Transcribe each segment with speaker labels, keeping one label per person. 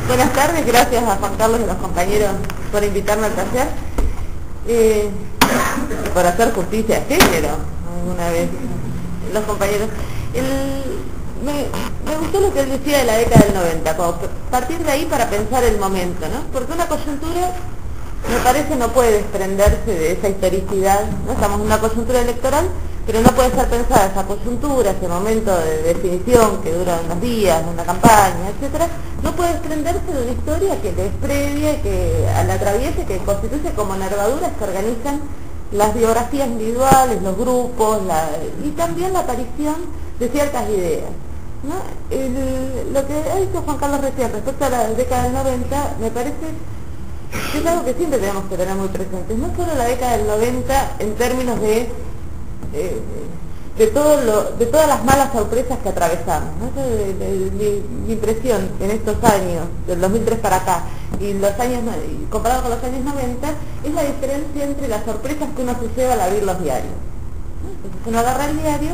Speaker 1: Buenas tardes, gracias a Juan Carlos y a los compañeros por invitarme al taller. Por hacer justicia de género, alguna vez, los compañeros. Me gustó lo que él decía de la década del 90, como partir de ahí para pensar el momento, ¿no? Porque una coyuntura, me parece, no puede desprenderse de esa historicidad, ¿no? Estamos en una coyuntura electoral, pero no puede ser pensada esa coyuntura, ese momento de definición que dura unos días, una campaña, etcétera, no puede desprenderse de una historia que le es previa, que la atraviese, que constituye como nervaduras que organizan las biografías individuales, los grupos, y también la aparición de ciertas ideas, ¿no? Lo que ha dicho Juan Carlos recién respecto a la década del 90, me parece que es algo que siempre tenemos que tener muy presente. No solo la década del 90 en términos de todas las malas sorpresas que atravesamos, ¿no? Mi impresión en estos años, del 2003 para acá, y los años comparado con los años 90, es la diferencia entre las sorpresas que uno se lleva al abrir los diarios, ¿no? Entonces uno agarra el diario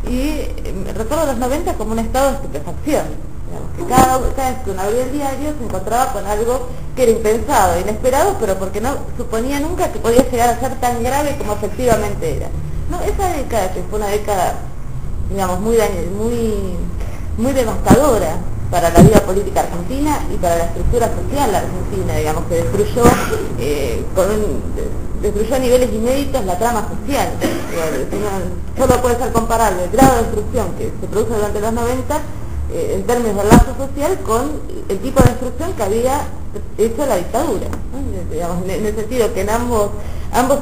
Speaker 1: y recuerdo los 90 como un estado de estupefacción, digamos, que cada vez que uno abría el diario se encontraba con algo que era impensado, inesperado, pero porque no suponía nunca que podía llegar a ser tan grave como efectivamente era. No, esa década, que fue una década, digamos, muy devastadora para la vida política argentina y para la estructura social argentina, digamos, que destruyó a niveles inéditos la trama social. Solo puede ser comparable el grado de destrucción que se produjo durante los 90 en términos del lazo social con el tipo de destrucción que había hecho la dictadura, ¿no? Digamos, en el sentido que en ambos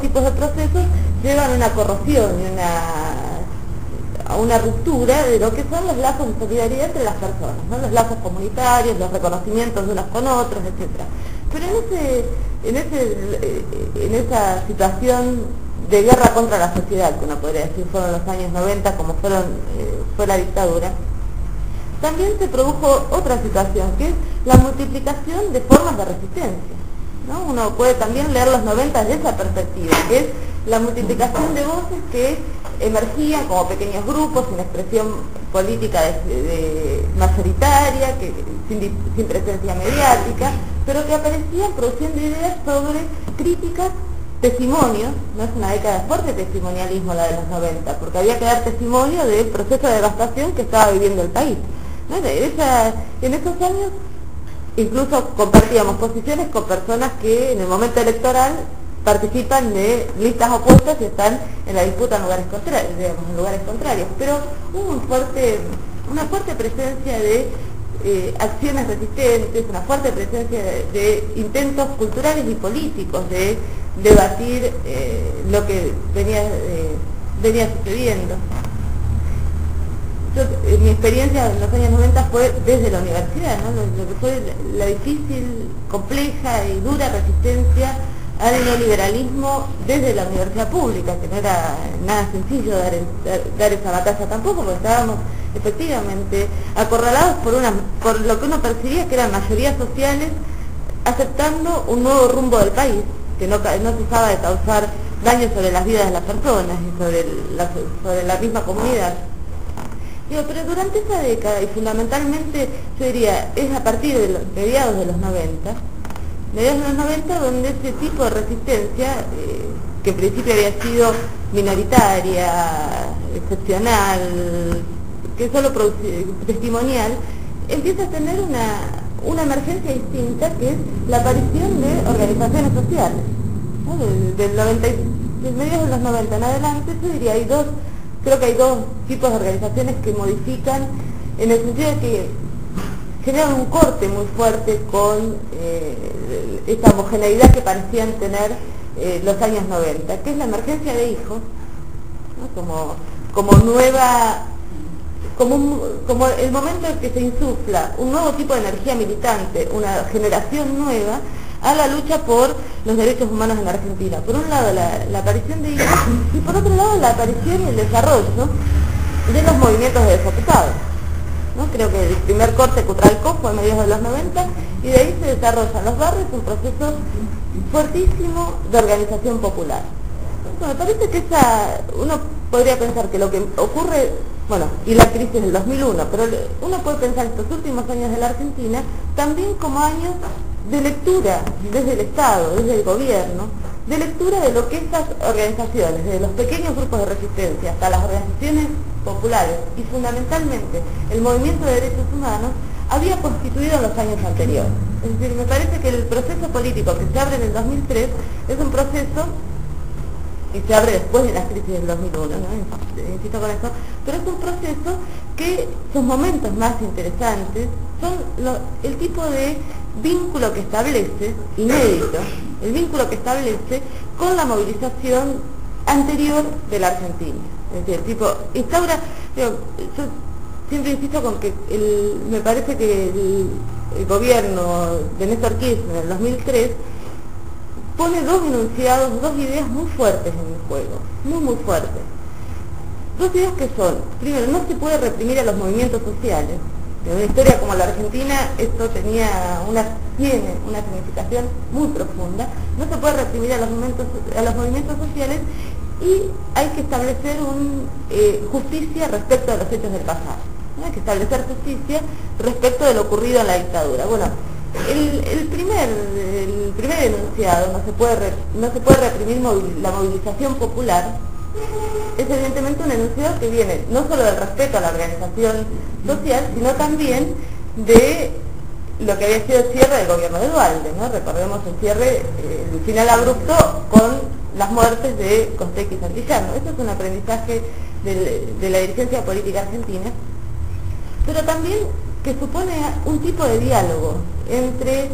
Speaker 1: tipos de procesos llevan una corrosión y a una ruptura de lo que son los lazos de solidaridad entre las personas, ¿no? Los lazos comunitarios, los reconocimientos de unos con otros, etcétera. Pero en esa situación de guerra contra la sociedad, que uno podría decir fueron los años 90 como fue la dictadura, también se produjo otra situación, que es la multiplicación de formas de resistencia, ¿no? Uno puede también leer los 90 desde esa perspectiva, que es la multiplicación de voces que emergían como pequeños grupos sin expresión política mayoritaria, sin presencia mediática, pero que aparecían produciendo ideas sobre críticas, testimonios. No es una década de fuerte testimonialismo la de los 90, porque había que dar testimonio del proceso de devastación que estaba viviendo el país, ¿no? En esos años incluso compartíamos posiciones con personas que en el momento electoral participan de listas opuestas y están en la disputa en lugares contrarios, pero hubo una fuerte presencia de acciones resistentes, una fuerte presencia de intentos culturales y políticos de debatir lo que venía sucediendo. Mi experiencia en los años 90 fue desde la universidad, ¿no? Lo que fue la difícil, compleja y dura resistencia al neoliberalismo desde la universidad pública, que no era nada sencillo dar esa batalla tampoco, porque estábamos efectivamente acorralados por lo que uno percibía que eran mayorías sociales aceptando un nuevo rumbo del país, que no cesaba de causar daño sobre las vidas de las personas y sobre la misma comunidad. Pero durante esa década, y fundamentalmente yo diría, es a partir de mediados de los 90, donde ese tipo de resistencia, que en principio había sido minoritaria, excepcional, que solo testimonial, empieza a tener una emergencia distinta, que es la aparición de organizaciones sociales, ¿no? De mediados de los 90 en adelante, yo diría, creo que hay dos tipos de organizaciones que modifican, en el sentido de que generan un corte muy fuerte con esta homogeneidad que parecían tener los años 90, que es la emergencia de hijos, ¿no? como el momento en que se insufla un nuevo tipo de energía militante, una generación nueva a la lucha por los derechos humanos en Argentina. Por un lado la aparición de hijos y por otro lado la aparición y el desarrollo de los movimientos de desocupados, ¿no? Creo que el primer corte Cutralcó fue a mediados de los 90 y de ahí se desarrolla en los barrios un proceso fuertísimo de organización popular. Entonces, me parece que uno podría pensar que lo que ocurre Bueno, y la crisis del 2001, pero uno puede pensar estos últimos años de la Argentina también como años de lectura desde el Estado, desde el gobierno, de lectura de lo que estas organizaciones, desde los pequeños grupos de resistencia hasta las organizaciones populares y fundamentalmente el movimiento de derechos humanos, había constituido en los años anteriores. Es decir, me parece que el proceso político que se abre en el 2003 es un proceso y se abre después de la crisis del 2001, ¿no? Insisto con eso, pero es un proceso que sus momentos más interesantes son el tipo de vínculo que establece, inédito, el vínculo que establece con la movilización anterior de la Argentina. Es decir, tipo, instaura, yo siempre insisto con que me parece que el gobierno de Néstor Kirchner en el 2003 pone dos enunciados, dos ideas muy fuertes en el juego, muy fuertes. Dos ideas que son, primero, no se puede reprimir a los movimientos sociales. En una historia como la Argentina, esto tiene una significación muy profunda. No se puede reprimir a los movimientos sociales y hay que establecer justicia respecto a los hechos del pasado. ¿No? Hay que establecer justicia respecto de lo ocurrido en la dictadura. Bueno, el primer enunciado, no se puede reprimir la movilización popular, es evidentemente un enunciado que viene no solo del respeto a la organización social, sino también de lo que había sido el cierre del gobierno de Duhalde, ¿no? Recordemos el cierre, el final abrupto con las muertes de Costec y Santillán, ¿no? Eso es un aprendizaje de la dirigencia política argentina, pero también que supone un tipo de diálogo entre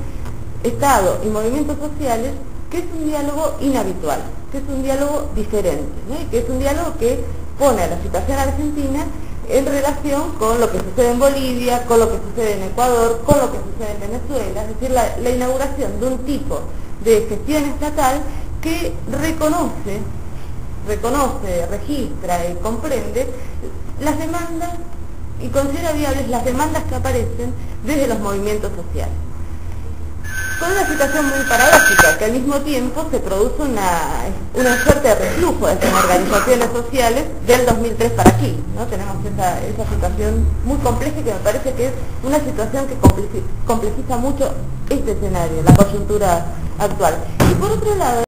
Speaker 1: Estado y movimientos sociales, que es un diálogo inhabitual, que es un diálogo diferente, ¿no? Y que es un diálogo que pone a la situación argentina en relación con lo que sucede en Bolivia, con lo que sucede en Ecuador, con lo que sucede en Venezuela, es decir, la inauguración de un tipo de gestión estatal que reconoce, registra y comprende las demandas y considera viables las demandas que aparecen desde los movimientos sociales. Con una situación muy paradójica, que al mismo tiempo se produce una suerte de reflujo de estas organizaciones sociales del 2003 para aquí, ¿no? Tenemos esa situación muy compleja y que me parece que es una situación que complejiza mucho este escenario, la coyuntura actual. Y por otro lado,